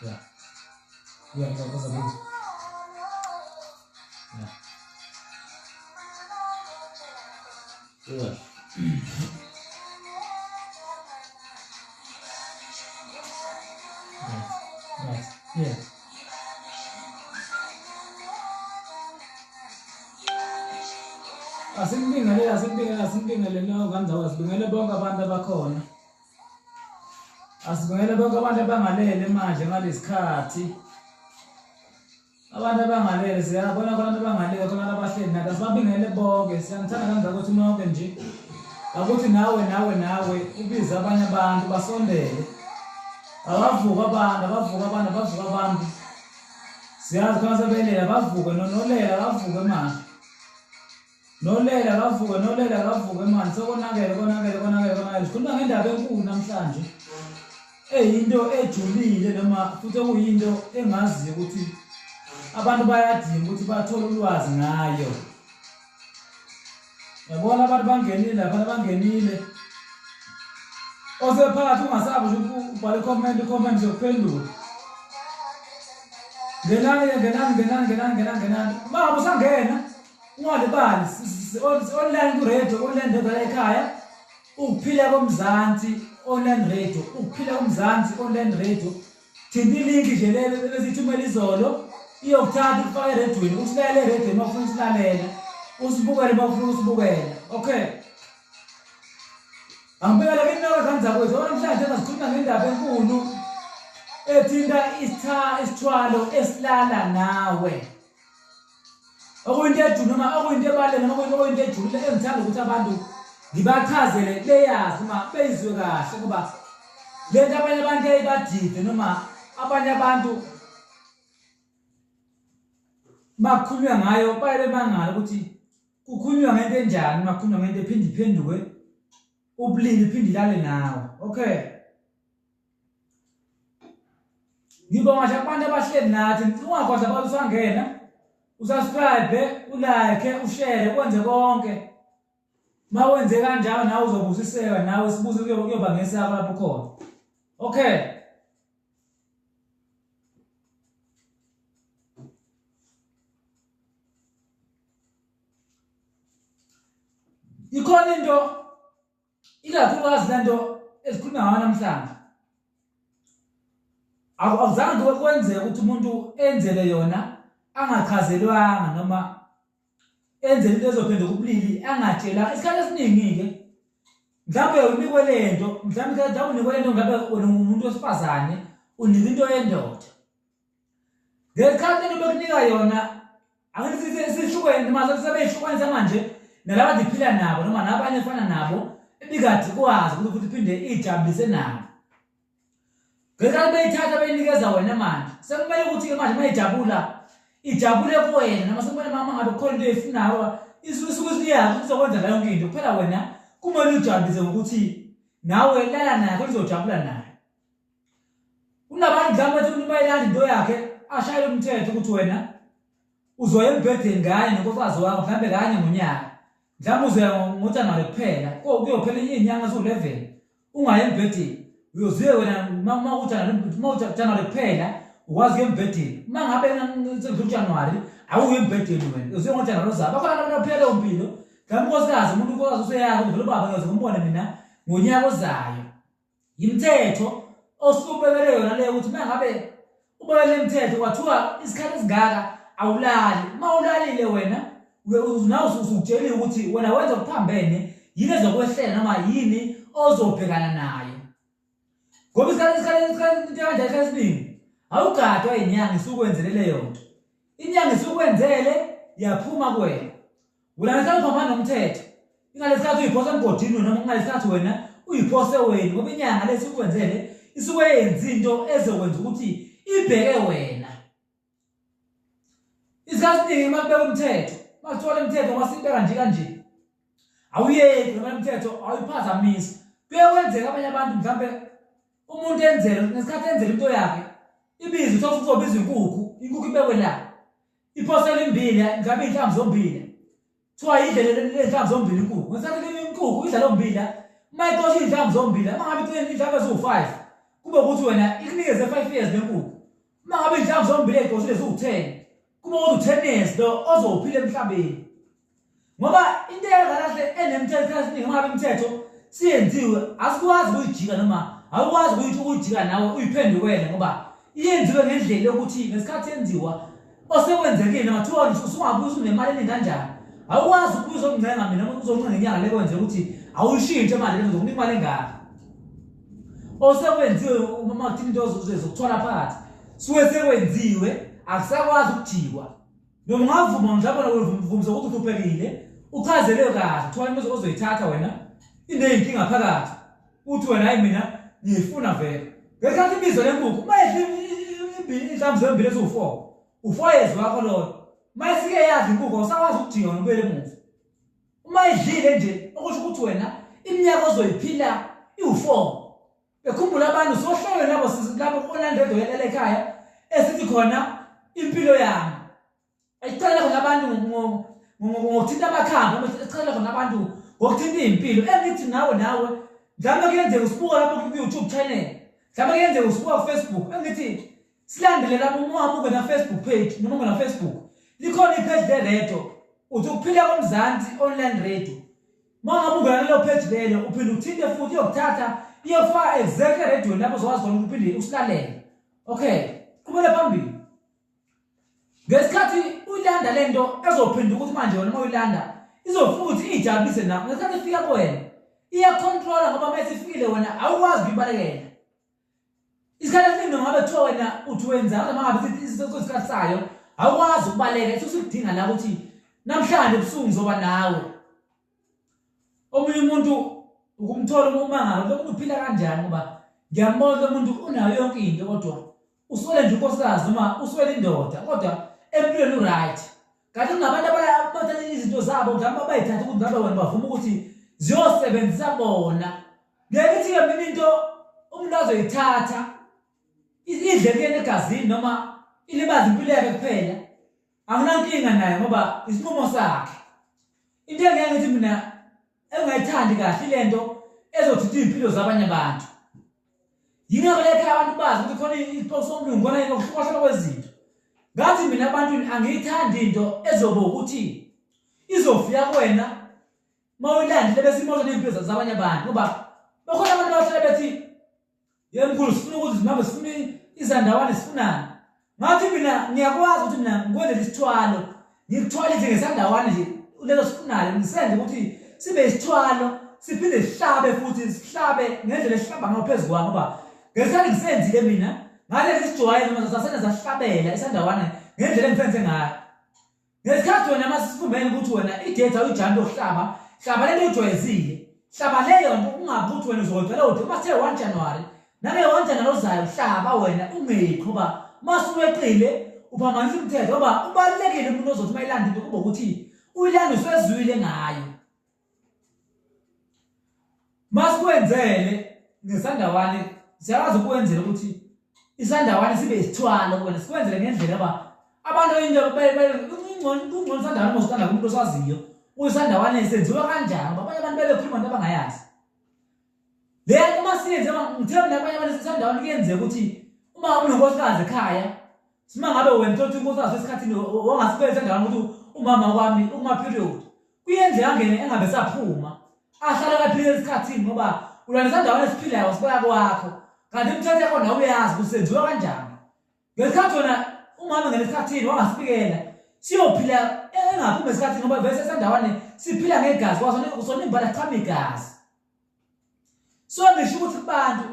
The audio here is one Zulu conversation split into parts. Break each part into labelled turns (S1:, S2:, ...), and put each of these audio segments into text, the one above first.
S1: Yeah. Yeah, because of it. Yeah. Yeah. Right. Yeah. Asibingele no kanjalo asibingele bonke abantu abakhona. Asibingele bonke abantu abangalele manje ngalesikhathi. Abantu abangalele siyabona abantu abangalele khona abahleli nathi asibabingele bonke siyanthanda kanjalo ukuthi nonke nje. Akuthi nawe ubize abanye abantu basondele. Abavuka abantu. Siyazi khona sebelela bavuke nolela bavuke manje. Nolela kavuke manje sokonakele. Sikhuluma ngendaba enkulu namhlanje. Eyinto ejulile noma futhi okuyinto engaziyo ukuthi abantu bayadinga ukuthi bathole ulwazi ngayo. Yabona abantu bangenile. Osephakathi ungasabi ukuthi ubhale comment yokuphendula. Ngenani. Mama usangena. Ungalibali online ku-radio, online radio ekhaya. Ukuphila komzansi online radio, online radio. Thinta ilinki nje lelo bezithumela izolo. Iyokuthatha ukufaka eredweni, usilalele eredweni mawufuna usilalela. Usibukele mawufuna usibukela. Okay. Angibekela kinawe kanjalo kwethu. Namhlanje sikhuluma ngendaba enkulu ethinta isithwalo esilala nawe. Okuyinto ejulu noma okuyinto ebalele noma okuyinto ejulile engithanda ukuthi abantu ngibachazele beyazi uma bezwe kahle kuba lento abanye abantu ayibadide noma abanye abantu bakhulunywa ngayo baye bemangala ukuthi kukhulunywa ngento enjani makhulunywa ngento ephinde iphenduke ubulili iphinde ilale nawe. Okay. Ngibonga nje abantu abahleli nathi ungakwazi abantu usangena usubscribe, ulike, ushare, kwenze konke. Mawenze kanjalo nawe uzobusiseka nawe sibuze kuyoba ngesakho lapho khona. Okay. Ikhona into ikakhulukazi lento esikhuluma ngayo namhlanje. Awuzange kwenzeke ukuthi umuntu enzele yona angachazelwanga noma enzele into ezophenduka ubulili angatshela isikhathi esiningi-ke mhlawumbe unikwe lento mhlawumbe unikwe lento ngabe umuntu wesifazane unika into yendoda ngesikhathi lento bekunika yona angithi sishukweni mase sebeyishukwenisa manje nalaba ndiphila nabo noma nabanye efana nabo ebikade kwazi ukuthi iphinde ijabulise nabo ngesikhathi beyithatha beyinikeza wena manje sekumele ukuthi-ke manje mayijabula ijabule kuwena noma sekumele mama ngabe khona into eyifunayo isuke isiyazi uzokwenza leyo nkinto kuphela wena kumele ujabulise ngokuthi nawe lala naye kodwa uzojabula naye. Kunabantu mhlawumbe ethi umuntu mayelanda into yakhe ashayele umthetho ukuthi wena uzoya embhedeni kanye nonkosikazi wakho mhlawumbe kanye ngonyaka mhlawumbe uzoya ngoJanuwari kuphela kuyophela inyanga eziwu-11 ungaya embhedeni uyoziwe wena mawuJanuwari kuphela ukwazi ukuya embhedeni uma ngabe ngoJanuwari awuye embhedeni wena uziwe ngoJanuwari ozaba bakhona abantu abaphila leyo mpilo mhlawumbe unkosikazi umuntu unkosikazi useyakho uvele ubaba ngiyoze ngimbone mina ngonyaka ozayo. Imithetho osubekele yona leyo ukuthi uma ngabe ubekele imithetho kwathiwa isikhathi esingaka awulali mawulalile wena nawe usutsheliwe ukuthi wena wenza okuphambene yini ezokwehlela noma yini ozobhekana nayo ngoba isikhathi esiningi awugadwa inyanga isukwenzele leyo nto inyanga isukwenzele yaphuma kuwena wena ngesikhathi uphambana nomthetho ingalesikhathi uyiphosa emgodini noma ingalesikhathi wena uyiphose wena ngoba inyanga lesikwenzele isuke yenza into ezokwenza ukuthi ibheke wena. Isikhathi esiningi makubeka umthetho makuthola imithetho wasibeka nje kanje awuyeki noma imithetho awuyiphazamisi kuyokwenzeka abanye abantu mhlawumbe umuntu enzele ngesikhathi enzele into yakhe ibiza uthola uzobiza inkukhu ibekwe la iphosela imbili ngabe inhlamvu zombili kuthiwa yidlele ley'nhlamvu zombili inkukhu ngesikhathi inkukhu idla lo mbila mayixosha iy'nhlamvu zombili uma ngabe inhlamvu eziwu-5 kube ukuthi wena ikunikeze 5 years lenkukhu mangabe inhlamvu zombili egcosile zu10 kuba u10 years lo ozophila emhlabeni ngoba into eyakahle enemthetho esiningi mangabe imithetho siyenziwe asikwazi ukuyijika noma awukwazi ukuyijika nawe uyiphendukele ngoba iyenziwe ngendlela yokuthi ngesikhathi yenziwa osekwenzekile noma thiwa usungabuza unemali eningi kanjani awukwazi ukubuza ukuncenga mina noma uzoncenga inyanga lekwenze ukuthi awuyishintshe imali lezokunika imali engaka osekwenziwe uma kuthini into zokuthola phakathi suke sekwenziwe akusakwazi ukujikwa noma ungavuma mhlawumbe ukuvumisa ukuthi uhluphekile uchazele kahle kuthiwa into ozoyithatha wena ineyinkinga phakathi uthi wena hayi mina ngifuna vele ngesikhathi ibizo lenkukhu mayedla inhlamvu zombili eziwu4 u4 years wakho lo mayesike yazi inkukhu awusakwazi ukujika ngobele emuva uma idlile nje okusho ukuthi wena iminyaka ozoyiphila iwu4 bekhumbula abantu sohlelo labo online radio yela ekhaya esithi khona impilo yami ayicela khona abantu ngokuthinta amakhambi ecela khona abantu ngokuthinta impilo engithi nawe mhlawumbe kuyenzeka usibuka lapho ku YouTube channel mhlawumbe kuyenzeka usibuka ku Facebook engithi silandele lapho uma ungena Facebook page noma ungena Facebook likhona ipage le-radio uthi ukuphila komzansi online radio mangabe ungena lelo page lelo uphinde uthinte futhi uyokuthatha iyofaka exactly radio lapho uzokwazi khona ukuphinde usilalele okay kumele phambili ngesikhathi uyilanda lento ezophinduka ukuthi manje wena uma uyilanda izofuna ukuthi ijabulise nawe ngesikhathi ifika kuwena iyacontrola ngoba mase ifikile wena awukwazi ukuyibalekela isikhathi esiningi ngabe kuthiwa wena uthi wenza kodwa mangabe isikhathi sayo awukwazi ukubaleka usikudinga la ukuthi namhlanje ebusuku ngizoba nawe omunye umuntu ukumthola uma ngabe lokhu uphila kanjani ngoba ngiyambona lo muntu unayo yonke into kodwa uswele nje unkosikazi noma uswele indoda kodwa empilweni uright kanti kunabantu abathatha izinto zabo mhlawumbe bayithatha ukuthi ngabe wena bavuma ukuthi ziyosebenzisa bona ngeke ithi mina into umuntu azoyithatha idle kuyena egazini noma ilibaza impilo yakhe kuphela anginankinga naye ngoba isinqumo sakhe into engeke ngithi mina engayithandi kahle lento ezothutha impilo zabanye abantu yingakho lekho abantu bazi ukuthi khona ipost omlungu khona inokuhlukahlukana kwezinto ngathi mina abantu angiyithandi into ezoba ukuthi izofika kuwena mawulandle bese imoto nempilo zabanye abantu ngoba bakhona abantu abahlala bethi yemkhulu sifuna ukuthi ngabe sifuna izandawane sifunani ngathi mina ngiyakwazi ukuthi mina ngikwenze isithwalo ngikuthwalise ngesandawane nje lezo sifunayo ngisenze ukuthi sibe isithwalo siphinde sihlabe futhi sihlabe ngendlela esihlaba ngaphezulu kwami ngoba ngesikhathi ngisenzile mina ngale isijwayelo noma sasena zahlabela isandawane ngendlela engisenze ngayo ngesikhathi wena masisifumbene ukuthi wena idata uyijambe yokuhlaba hlaba lento ojwayezile hlaba leyo nto ungabuthi wena uzocela uthi masithe 1 January nale 1 January ozayo hlaba wena ungekho ngoba masuweqile uphamanisa umthetho ngoba ubalekile umuntu ozothi mayilanda into kuba ukuthi uyilanda usezwile ngayo masikwenzele ngesandawane siyakwazi ukwenzela ukuthi isandawane sibe isithwalo wena sikwenzele ngendlela ngoba abantu into ungcono sandawane mositanda kumuntu osaziyo uyisandawane senziwa kanjani ngoba abanye abantu bebekhuluma into abangayazi le uma siyenze ngithemba nabanye abantu isandawane kuyenzeka ukuthi uma unonkosikazi ekhaya sima ngabe wena uthi unkosikazi esikhathini wangasibeka isandawane ukuthi umama wami uma period kuyenzeka ngene engabe saphuma ahlala kaphila esikhathini ngoba ulana isandawane esiphilayo sibeka kwakho kanti umthetho yakho nawe uyazi kusenziwa kanjani ngesikhathi wena umama ngene esikhathini wangasibikela siyophila engaphuma esikhathini ngoba vese isandawane siphila ngegazi kwaso usona imbala chama igazi so ngisho ukuthi kubantu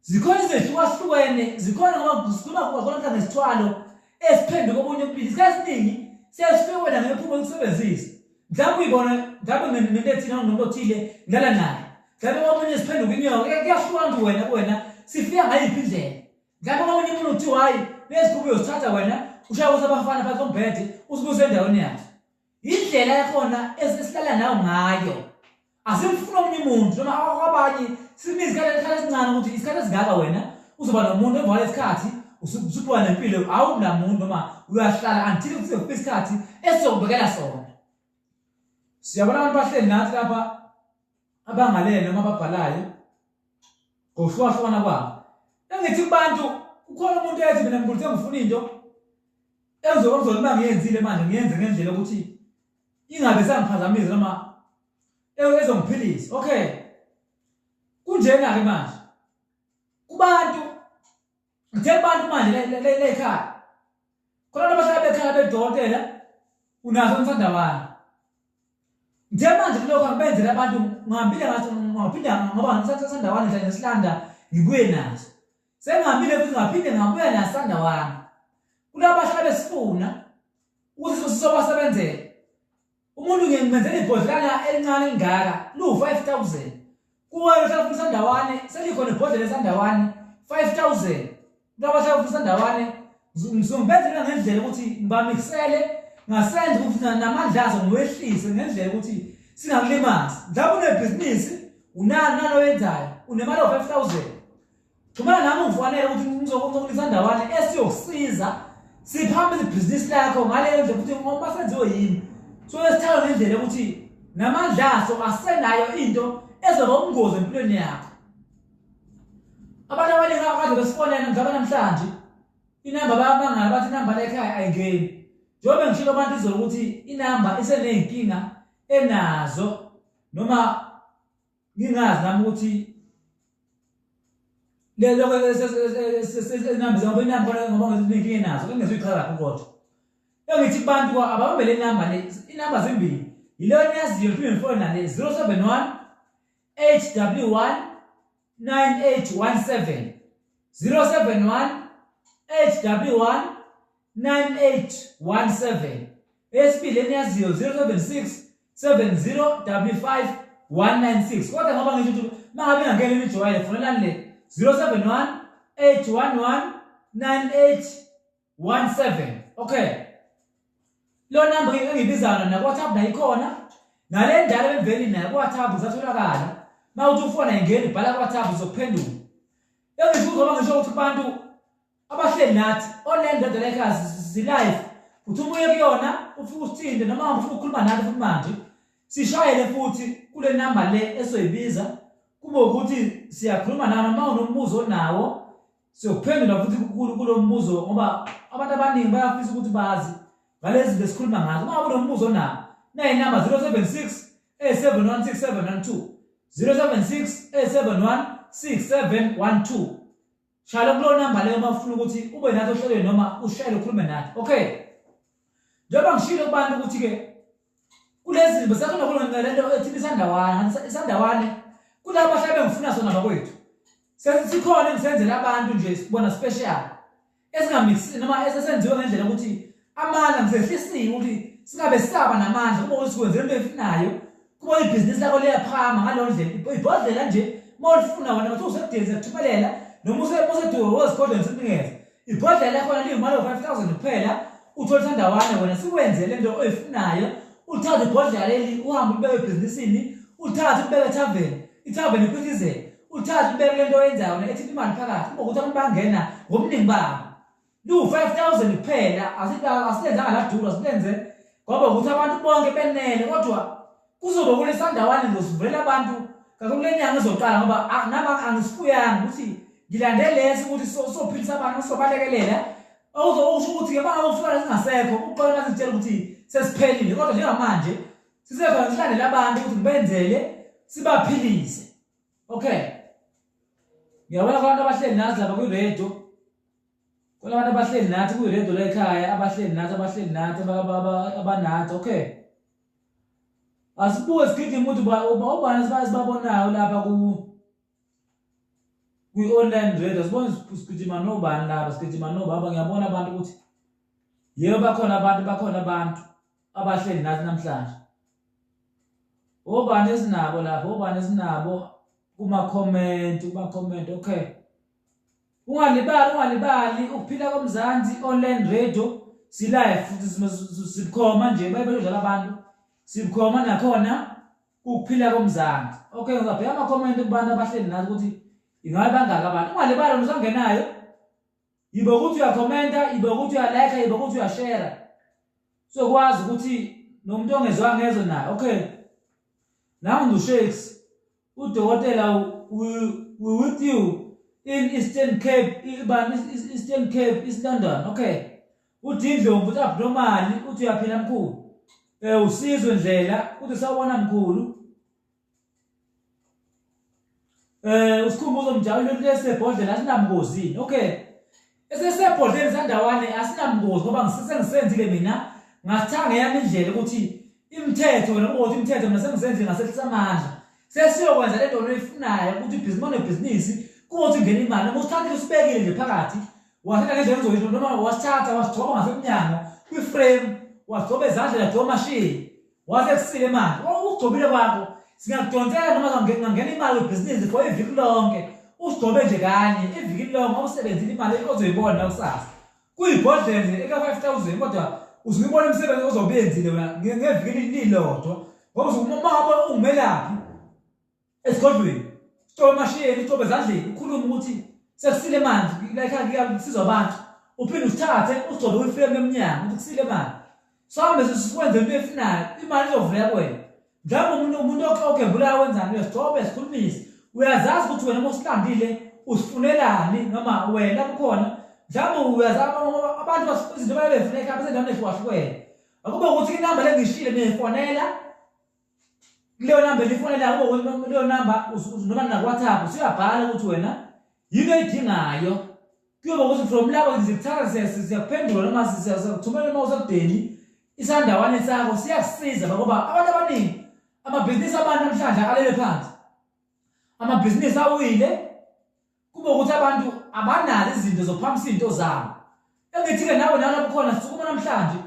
S1: zikhona izehlukahlukene zikhona ngoba sikhuluma khona ngesithwalo esiphenduka obunye ubili isikhathi esiningi siyasifika wena ngephuma ukusebenzisa mhlawumbe uyibona mhlawumbe nento ethina nomuntu othile ngala naye mhlawumbe omunye siphenduka inyoka kuyahluka wena sifika ngayiphi indlela mhlawumbe omunye umuntu uthi hayi nesikhubu uyosithatha wena ushaya usabafana phansi kombhede usibuze endaweni yakhe indlela yakhona esihlala nayo ngayo asimfuna omunye umuntu noma abanye sinizikhala esincane ukuthi isikhathi esingaka wena uzoba nomuntu emva lesikhathi usubuka nempilo awunamuntu noma uyahlala until kufike isikhathi esizokubekela sona siyabona abantu bahleli nathi lapha abangalele noma ababhalayo ngohlukahlukana kwabo engithi kubantu Ukhona umuntu ethi mina ngikuthe ngifuna into ezokuzona uma ngiyenzile manje ngiyenze ngendlela ukuthi ingabe sangiphazamisa noma ezongiphilisa. Okay. Kunjena ke manje. Kubantu ngithe abantu manje le ekhaya. Khona abahlala bekhaya bedokotela unazo umthandawana. Ngithe manje kulokho ngibenzela abantu ngihambile ngathi ngaphinda ngoba ngisathandawana nje ngesilanda ngibuye nazo. Sengihambile futhi ngaphinde ngabuya nasandawana. Kulabo abahlala besifuna ukuthi sizobasebenzela. Umuntu ngiyenzela ibhodlela elincane elingaka lu 5000. Kuwe uhlala usandawane selikhona ibhodlela esandawane 5000. Kulabo abahlala usandawane ngizobenzela ngendlela ukuthi ngibamixele ngasenze ukuthi namandlazo ngiwehlise ngendlela ukuthi singakulimazi. Mhlawumbe unebhizinisi unani oyenzayo unemali of 5000. Kumele nami ufanele ukuthi ngizokulisa ndawane esiyokusiza siphambili ibhizinisi lakho ngale ndlela ukuthi ngoba senziwe yini. So esithalo ngendlela ukuthi namandlazo asenayo into ezoba ubungozi empilweni yakho. Abantu abaningi akade besifonela ngaba namhlanje inamba bayabangala bathi inamba lekhaya ayingeni. Njengoba ngishilo abantu izolo ukuthi inamba iseneyinkinga enazo noma ngingazi nami ukuthi lelo inamba zangoba inamba ngoba ngizinkinga nazo ngingezichaza kakhulu kodwa. Engithi kubantu ababambele inamba le inamba zimbili. Yilo niyaziyo phinde phone na 071 8W1 9817 071 8W1 9817. Esibili niyaziyo 076 7055 196. Kodwa ngoba ngisho ukuthi mangabe ngangena imijwayele fonelani le 071 811 9817. Okay. Lo number engibizana na WhatsApp nayikhona. Nale ndaba emveli nayo WhatsApp uzatholakala. Mawuthi ufona ingene ibhala WhatsApp uzophendula. Engisho ngoba ngisho ukuthi abantu abahleli nathi online radio lekhaya live. Uthi ubuye kuyona ufike usithinde noma ufike ukukhuluma nathi futhi manje. Sishayele futhi kule number le esoyibiza. Kube ukuthi siyakhuluma nawe noma unombuzo nawo siyophendula futhi kulo mbuzo ngoba abantu abaningi bayafisa ukuthi bazi ngalezi zinto esikhuluma ngazo. Uma unombuzo nawo nayi number 076 8716712 076 8716712. Shalo kulo number leyo mafuna ukuthi ube nathi ohlelweni noma ushayele ukhulume nathi. Okay. Njengoba ngishilo kubantu ukuthi ke kulezi zinto sakhona khona lento ethi isandawane kulabo abahlala bengifuna sona bakwethu. Sikhona engisenzela abantu nje sibona special. Esingamixi noma esesenziwe ngendlela ukuthi amandla ngisehlisiwe ukuthi singabe sisaba namandla kuba usikwenze into efinayo kuba ibhizinisi lakho liyaphama ngalo ndlela. Ibhodlela nje mawufuna wena bathi usedinze ukuthumelela noma useduwe wozikhodla ngisikungeza. Ibhodlela lakho limali 5000 kuphela uthola sandawane wena sikwenze lento oyifunayo. Uthathe ibhodlela leli uhambe ubeke ebhizinisini, uthathe ubeke ethaveni. Ithaveni iphithizele. Uthathe ubeke lento oyenzayo ethi imali phakathi. Kuba ukuthi abantu bangena ngobuningi babo. Lu 5000 kuphela asilenzanga la dura silenze ngoba ukuthi abantu bonke benele kodwa kuzoba kule sandawane ngizovela abantu kakhulu lenyanga ezoqala ngoba nama angisifuyanga ukuthi ngilandele ukuthi sophilisa abantu sobalekelela. Awuzosho ukuthi ke bangafuna singasekho uqala masitshela ukuthi sesiphelile kodwa njengamanje sisekhona silandele abantu ukuthi ngibenzele sibaphilise. Okay. Ngiyabona abantu abahleli nathi lapha ku radio. Abantu abahleli nathi ku radio lekhaya abahleli nathi abanathi. Okay. Asibuke sikhiphe umuntu ubani sibabonayo lapha ku online radio. Sibona sigijima nobani lapha sigijima nobaba. Ngiyabona abantu ukuthi yebo bakhona abantu abahleli nathi namhlanje. Obani esinabo lapha obani esinabo kuma comment. Okay. Ungalibali ukuphila komzansi online radio si live futhi sikhoma nje bayibedlala abantu sikhoma nakhona ukuphila komzansi. Okay, ngizabheka ama comment kubantu abahleli nathi ukuthi ingabe bangaka abantu. Ungalibali usangenayo yibe ukuthi uyakhomenta, yibe ukuthi uyalike, yibe ukuthi uyashare. So kwazi ukuthi nomuntu ongezwa ngezo naye. Okay. Now uShakes udokotela we with you in Eastern Cape, Eastern Cape, East London. Okay. Uthi indlovu uthi abnormal, uthi uyaphila mkhulu. Usizwe ndlela, uthi sawona mkhulu. Usikhumbuzo mjalo lesebhodlela asinamngozini. Okay. Esesebhodlela sandawane asinamngozi ngoba ngisisengizenzile mina ngathanga yami indlela ukuthi imithetho wena ukuthi imithetho mina sengizenzile ngasesamandla. Sesiyokwenza lento oyifunayo ukuthi ibhizinisi kuthi ngene imali noma usithathile usibekile nje phakathi wasithatha ngendlela ezoyisho noma wasithatha wasigcoba ngasemnyango kwi-frame wasigcoba ezandla la machine waze kusile manje ugcobile kwakho singakudonsela noma ngangena imali webhizinisi for iviki lonke usigcobe nje kanye iviki lonke awusebenzile imali ozoyibona kusasa kuyibhodlela nje eka-5,000 kodwa uzibona umsebenzi ozobenzile wena ngeviki lilodwa ngoba uma ungumelaphi esigodlweni Stop machine, stop ezandleni, ukhuluma ukuthi sekusile manje, like kusizwa abantu. Uphinde usithathe, usigcobe kwi-frame emnyango ukuthi kusile manje. Sohambe sikwenze into efunayo, imali izovela kuwena. Mhlawumbe umuntu ogembulayo wenzani uyasigcoba esikhulumisi. Uyazazi ukuthi wena mosilandile usifunelani noma wena kukhona. Mhlawumbe uyazazi abantu izinto bayabefuna ekhaya besendaweni ehlukahlukene. Akube ukuthi inamba lengishile niyifonela leyo number lifonela kube leyo number noma na WhatsApp usiyabhala ukuthi wena yini edingayo kuyoba ukuthi from lapho ngizikuthatha siyakuphendula noma siyakuthumela uma usakudeni isandawane sakho siyakusiza ngoba abantu abaningi amabhizinisi abantu namhlanje alele phansi amabhizinisi awile kube ukuthi abantu abanalo izinto zokuphambisa izinto zabo engithi-ke nawe nalapho khona sukuma namhlanje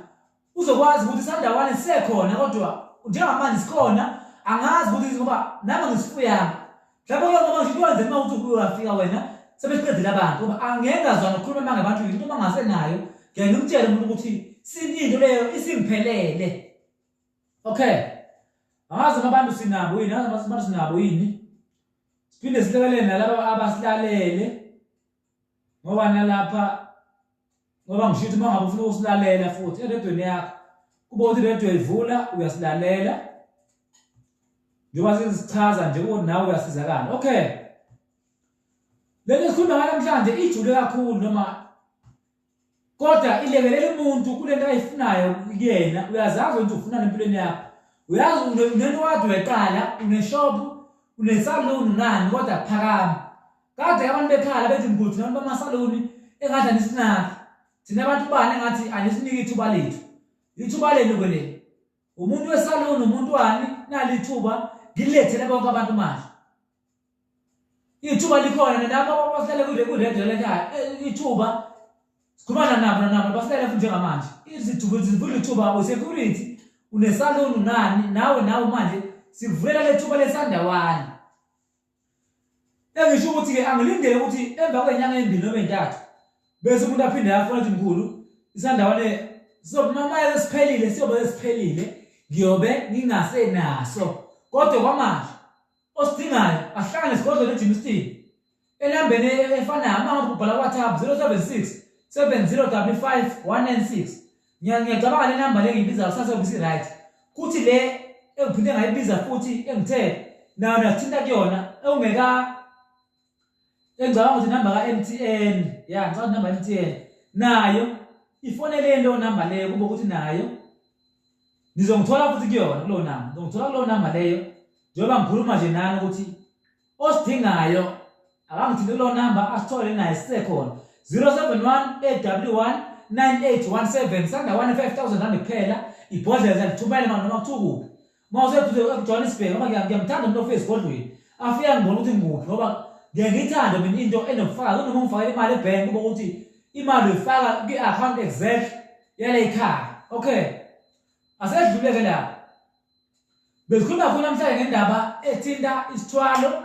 S1: uzokwazi ukuthi isandawane sisekhona kodwa njengamanje sikhona angazi ukuthi ngoba nami ngisifuyanga mhlawumbe ngoba ngikwenze uma uthi uyafika wena sebeqedile abantu ngoba angengazwana ukukhuluma manje abantu into mangasenayo ngeke ngimtshele umuntu ukuthi sinto leyo isingiphelele. Okay, angazi abantu sinabo yini abantu sinabo yini siphinde silekelele nalabo abasilalele ngoba nalapha ngoba ngisho ukuthi mangabe ufuna ukusilalela futhi eredweni yakho kuba ukuthi iredio ivula uyasilalela njengoba sesichaza nje ukuthi nawe uyasizakala. Okay, lento sikhuluma namhlanje ijule kakhulu noma kodwa ilekelela umuntu kulento ayifunayo kuyena. Uyazazi ukuthi ufuna empilweni yakho, uyazi unento wakade weqala, uneshop, unesaluni nani kodwa phakama. Kade abantu bekhala bethi mbuthi noma amasaluni engathi anisinaki thina abantu bani engathi anisiniki ithuba lethu. Ithuba lenu kwele umuntu wesaluni umuntu wani nali ithuba ngilethele bonke abantu manje. Ithuba likhona nalabo abahlala kuredio lekhaya ithuba sikhuluma nabo bahlala futhi njengamanje izithuba zivula ithuba usecurity unesaluni nani nawe manje sivulela lethuba lesandawane. Engisho ukuthi ke angilindele ukuthi emva kwenyanga ezibili noma ezintathu bese umuntu aphinde afuna ukuthi mkhulu isandawane sokumamaya siphelile siyobe siphelile ngiyobe ngingasenaso. Kodwa kwamanje osidingayo ahlangane esigodlweni eJimston enambeni efanayo ama ubhala WhatsApp 076 7055 ngiyacabanga le number le ngiyibiza kusasa ubisi right kuthi le engiphinde ngayibiza futhi engithe nayo nathinta kuyona ungeka engicabanga ukuthi number ka-MTN ngicabanga number MTN nayo ifonele lo number leyo kube ukuthi nayo nizongithola futhi kuyona kulo number ngizongithola kulo number leyo njengoba ngikhuluma nje nani ukuthi osidingayo akangithinte kulo number asithole naye sisekhona 071-811-9817 sandawane 5,000 rand kuphela ibhodlela zalithumela noma kuthuku mawuseduze eJohannesburg ngoba ngiyamthanda umuntu ofika esigodlweni afika ngibona ukuthi ngikuphi ngoba ngiyangithanda mina into enokufaka noma ngifakele imali ebhenki kuba ukuthi imali uyifaka kwi-account exact yale ekhaya. Okay, asedluleke lapho besikhuluma khona namhlanje ngendaba ethinta isithwalo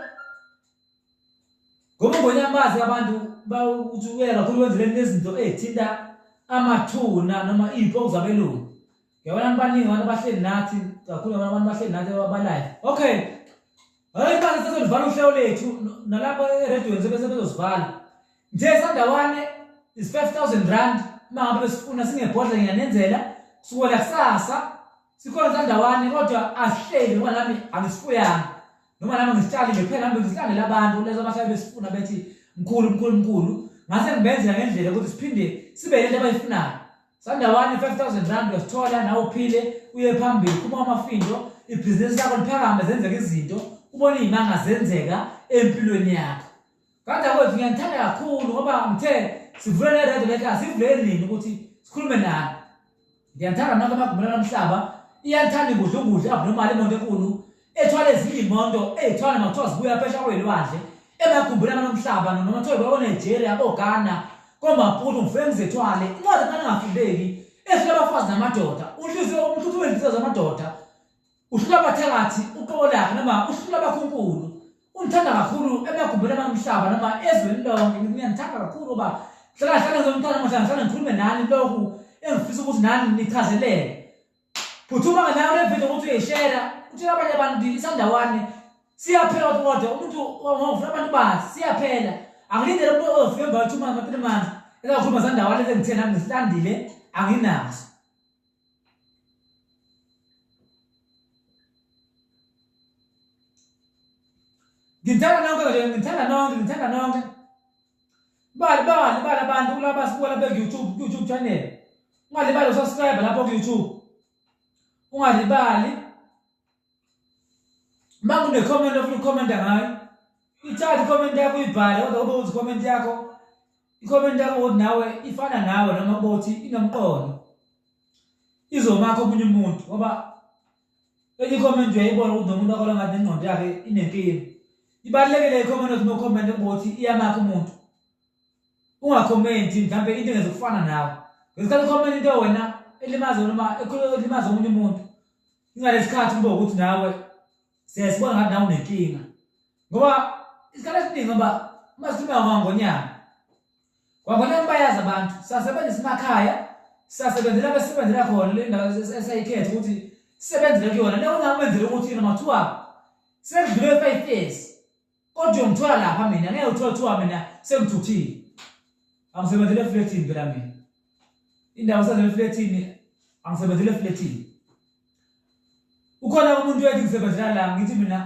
S1: ngoba ngonyamazi abantu bawuthi uyela kakhulu wenzeleni nezinto ezithinta amathuna noma iy'phoku zabelungu. Ngiyabona abaningi abantu abahleli nathi kakhulu abantu bahleli nathi abalive. Okay, hayi manje sesizovala uhlelo lethu nalapho erediyweni sebese bezosivala nje sandawane is 5,000 rand mangabe besifuna singebhodla ngiyanenzela kusukela kusasa sikhona sandawane kodwa asihleli ngoba nami angisifuyanga noma nami ngisitshalile kuphela nami ngisihlalele abantu lezo abahlali besifuna bethi mkhulu ngase ngibenzela ngendlela ukuthi siphinde sibe lento abayifunayo sandawana 5,000 rand uyasithola nawe uphile uye phambili kuma amafindo ibhizinisi lakho liphakame zenzeka izinto ubone izimanga zenzeka empilweni yakho kanti akwethu ngiyangithanda kakhulu ngoba ngithe sivule le radio lekhaya sivule nini ukuthi sikhulume nani ngiyangithanda nonke amagumela nomhlaba iyanthanda ukudla abnormal emonto enkulu ethwala ezinye imoto ezithwala makuthiwa zibuya phesha kwelwandle emagumbulana nomhlaba noma kuthiwa eNigeria oGhana koMaputo ngifike ngizethwale incwadi kana ngafundeki esilabafazi namadoda unhliziyo umhluthu wenhliziyo zamadoda uhlula abathakathi uqobo lakhe noma uhlula abakhunkulu ungithanda kakhulu emagumbulana nomhlaba noma ezweni lonke ngiyangithanda kakhulu ngoba hlala ngizomthanda ngikhulume nani lokhu engifisa ukuthi nani nichazeleke phuthuma nawe le video ukuthi uyishare uthi abanye abantu isandawane siyaphela kodwa umuntu ongavula abantu bathi siyaphela angilindele umuntu ofike emva 2 months 3 months ezakhuluma sandawane lengithe nami ngisihlandile anginazo ngithanda nonke bali abantu kulaba sikuwa lapha YouTube channel ungalibali usubscribe lapha ku YouTube ungalibali Mangu comment ofuna ucomment ngayo ithatha comment yakho uyibhale kodwa kube uthi comment yakho icomment yakho nawe ifana nawe noma bothi inomqondo izomakho omunye umuntu ngoba le comment uyayibona ukuthi umuntu akola ngathi ingqondo yakhe inenkinga ibalekele icomment othi no comment bothi iyamakho umuntu ungacomment mhlambe into engezokufana nawe ngesikhathi comment into wena elimaza noma elimaza omunye umuntu ingalesikhathi kube ukuthi nawe siyasibona ngathi nawe unenkinga ngoba isikhathi esiningi ngoba masikhuluma ngangonyama kwangonyama bayazi abantu sasebenzisa emakhaya sasebenzela besebenzela khona le ndawo esayikhetha ukuthi sisebenzele kuyona le ungawenzela ukuthi noma kuthiwa sekudlule 5 years kodwa ngithola lapha mina ngeke uthola mina sengithuthile angisebenzele efletini phela mina indawo sazele efletini angisebenzele efletini ukhona umuntu wethi ngisebenzela la ngithi mina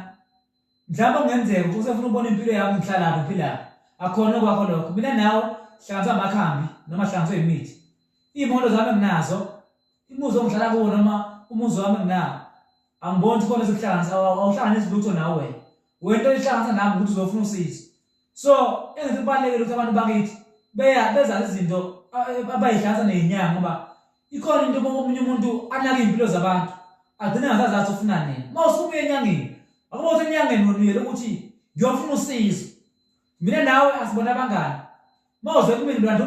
S1: mhlawumbe kungenzeka ukuthi ufuna ukubona impilo yami ngihlala lapho phela akhona kwakho lokho mina nawe hlanganisa amakhambi noma hlanganisa imithi imoto zami nginazo imuzo ngihlala kuwo noma umuzo wami nginawo angiboni khona sekuhlanganisa awuhlanganisi lutho nawe wento ihlanganisa nami ukuthi uzofuna usizo so engithi kubalekile ukuthi abantu bakithi beza izinto abayihlanganisa nezinyanga ngoba ikhona into omunye umuntu anaka impilo zabantu agcina ngazathi ufuna nini mawusubuye enyangeni akuba usenyangeni wonuyele ukuthi ngiyofuna usizo mina nawe asibona abangani mawuze kumina ulandu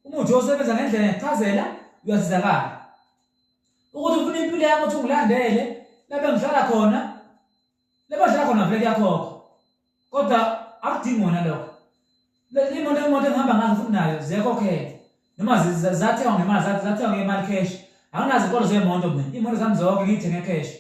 S1: umuthi osebenza ngendlela ngechazela uyasizakala ukuthi ufuna impilo yakho ukuthi ungilandele lapha ngihlala khona vele yakhokho kodwa akudingi wona lokho imoto engihamba ngazo futhi nayo ziyakhokhela noma zathengwa ngemali zathengwa ngemali cash anginazo inkolo zemoto mina imoto zami zonke ngiyithenge cash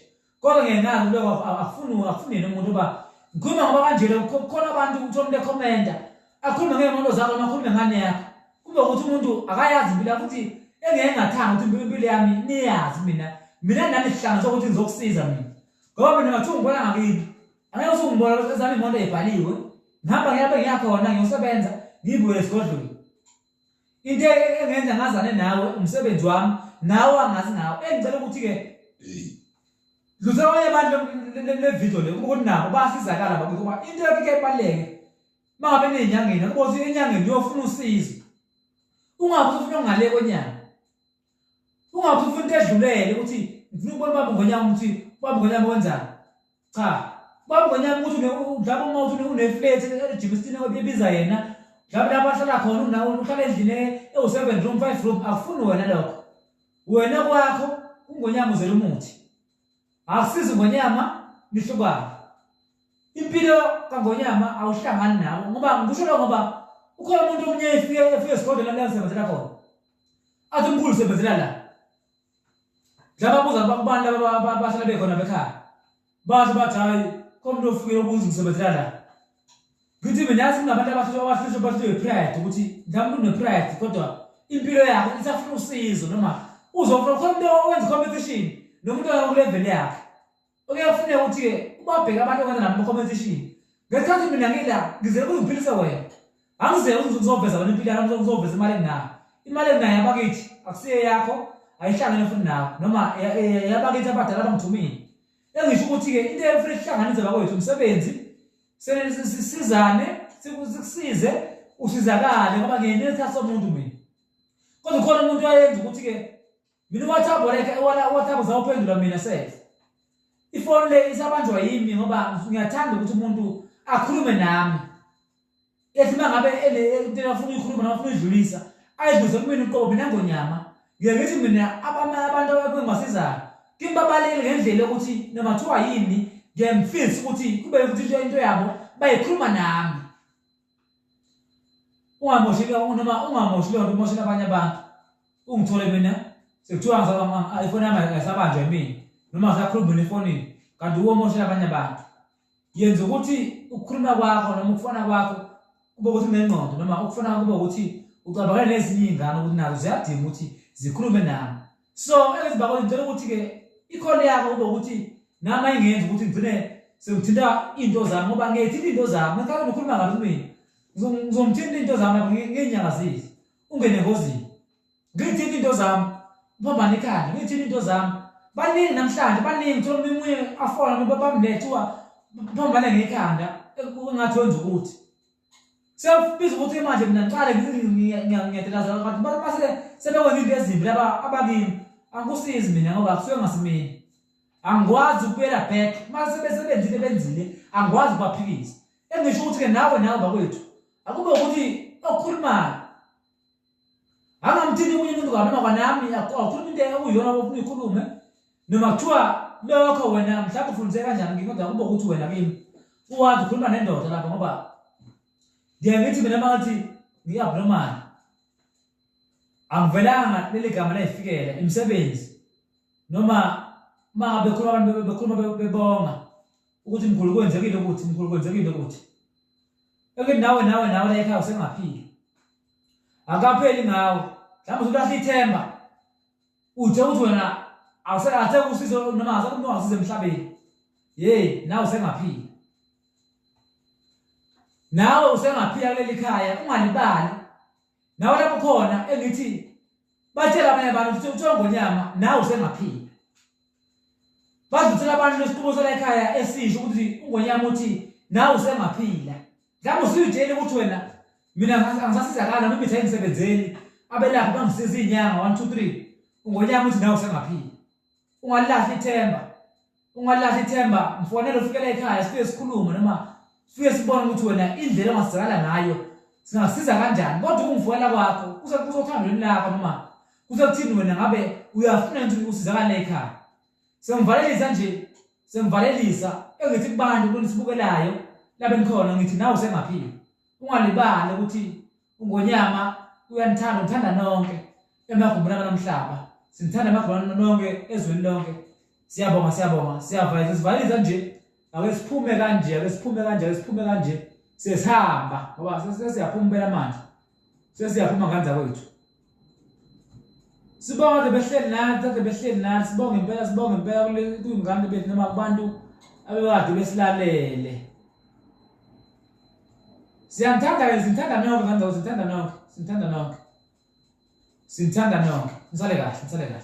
S1: kodwa ngenazo lokho akufuni nomuntu oba ngikhuluma ngoba kanjalo kukhona abantu uthola ukhomenta akhuluma ngemoto zakho nakhuluma ngane yakho kube ukuthi umuntu akayazi impilo futhi engeke ngathanga ukuthi impilo yami niyazi mina nami sihlanganisa ukuthi ngizokusiza mina ngoba mina ngathi ungibona ngakini angeke usungibona ezami imoto ebhaliwe ngihamba ngiyakhona ngiyosebenza ngibuye esigodlweni into engenza ngazane nawe umsebenzi wami nawe angazi nawe engicela ukuthi ke dluza abanye abantu le video le ukuthi nabo basizakala ngoba into yakhe ebaleke mangabe nezinyangeni ukuze enyangeni uyofuna usizo ungabe ufuna ngale konyana ungabe ufuna into edlulele ukuthi ngifuna ukubona baba ngonyama ukuthi baba ngonyama wenzani cha baba ngonyama ukuthi mhlawumbe uma uthi uneflat eJimistini obiza yena mhlawumbe lapha ahlala khona unawo uhlala endlini ewu7 room 5 room akufuni wena lokho wena kwakho ungonyama uzela umuthi akusizi ngonyama nihlukana impilo kaNgonyama awuhlangani nawo ngoba ngisho lo ngoba ukhona umuntu omnye efike esigodlweni la ngisebenzela khona athi umkhulu sebenzela la Lababuza abantu laba bahlala bekhona bekhaya basho bathi hayi khona umuntu ofike ubuza ngisebenzela la ngithi mina yazi kunabantu abahlushwa bahlwe pride ukuthi mhlawumbe une pride kodwa impilo yakho isafuna usizo noma uzofuna khona umuntu owenza competition nomuntu oyakulevel yakhe okuyafuna ukuthi ke ubabheka abantu okwenza nabo competition ngesikhathi mina ngila ngizele ukuziphilisa wena Angize uzoveza wena impilo yakho uzoveza imali enayo. Imali enayo yabakithi akusiye yakho ayihlangene futhi nawe noma yabakithi abadala bangithumile. Engisho ukuthi ke into efresh hlanganise bakwethu umsebenzi sizane sikusize usizakale ngoba ngenetha somuntu mina. Kodwa khona umuntu wayenza ukuthi ke mina WhatsApp WhatsApp uzawuphendula mina self. Ifoni le isabanjwa yimi ngoba ngiyathanda ukuthi umuntu akhulume nami. Ethi mangabe into afuna ukukhuluma noma afuna udlulisa ayidlulise kumina uqobo mina ngonyama. Ngiyathi mina abantu abangasizayo kimbabaleke ngendlela ukuthi noma kuthiwa yini ngiyamfisa ukuthi kube ukuthi into yabo bayikhuluma nami. Ungamoshika noma ungamoshi leyo nto umoshela abanye abantu. Ungithole mina sekuthiwa ngizama iPhone yami ayisabanjwa yimina noma ngisakhuluma nefonini kanti uwo moshela abanye abantu. Yenza ukuthi ukukhuluma kwakho noma ukufana kwakho kube ukuthi unengqondo noma ukufana kube ukuthi ucabangela nezinye izingane ukuthi nazo ziyadinga ukuthi zikhulume nami. So ezibakho ngicela ukuthi ke ikhole yakho kube ukuthi nama ingenza ukuthi ngigcine sengithinta into zami ngoba ngiyithinta into zami ngicela ukukhuluma ngazo mina. Ngizomthinta into zami ngenyanga zizi ungene engozini. Ngithinta into zami uphambana ikhanda ngithinta into zami. Baningi namhlanje baningi uthola umunye afona ngoba bamlethiwa uphambane ngekhanda engathonza ukuthi sebiza ukuthi manje mina ngiqale ngiyadelaza kanti base sebekwenza into ezimbi laba abakini angikusizi mina ngoba kusuke ngasimini angikwazi ukubuyela back mase sebenzile benzile angikwazi ukubaphikisa. Engisho ukuthi ke nawe bakwethu akube ukuthi okukhulumayo angamthini umunye umuntu noma kwanami akukhuluma into ekuyiyona ofuna uyikhulume noma kuthiwa lokho wena mhlawumbe ufundise kanjani ngikodwa kube ukuthi wena kimi uwazi ukhuluma nendoda lapha ngoba ngiyathi mina manje ngiyabnormal angivelanga leli gama layifikela imisebenzi noma mangabe khuluma abantu bekhuluma bebonga ukuthi mkhulu kwenzekile ukuthi eke nawe la ekhaya usengaphili akapheli ngawe mhlawumbe usulahla ithemba uthe ukuthi wena awusengathe usizo noma awusize emhlabeni nawe usengaphili. Nawe usengaphila kuleli khaya ungalibali nawe lapho khona engithi batshela abanye abantu ukuthi uthongonyama nawe usengaphila. Bazuthela abantu lesiqubo sala ekhaya esisho ukuthi ungonyama uthi nawe usengaphila. Ngabe usuyitshela ukuthi wena mina angisasizakala noma imithi engisebenzeli abelaphi bangisiza izinyanga 1 2 3 ungonyama uthi nawe usengaphila. Ungalahla ithemba mfonele ufikele ekhaya sifike sikhulume noma sifike sibone ukuthi wena indlela ongasizakala ngayo singasiza kanjani kodwa ukungifowela kwakho kuzothandweni lakho noma kuzokuthini wena ngabe uyafuna ukuthi usizakale ekhaya. Semvalelisa engithi kubantu kunisibukelayo labe nikhona ngithi nawe usengaphila. Ungalibali ukuthi ungonyama uyanithanda uthanda nonke emagumbini namhlaba sinithanda emagumbini nonke ezweni lonke. Siyabonga siyavalisa nje ake siphume kanje sesihamba ngoba sesiyaphuma manje sesiyaphuma kanza kwethu. Sibonge behleli nathi sibonge impela kuyingane bethu noma kubantu abekade besilalele. Sinthanda nonke kanza sinthanda nonke. Nisale kahle.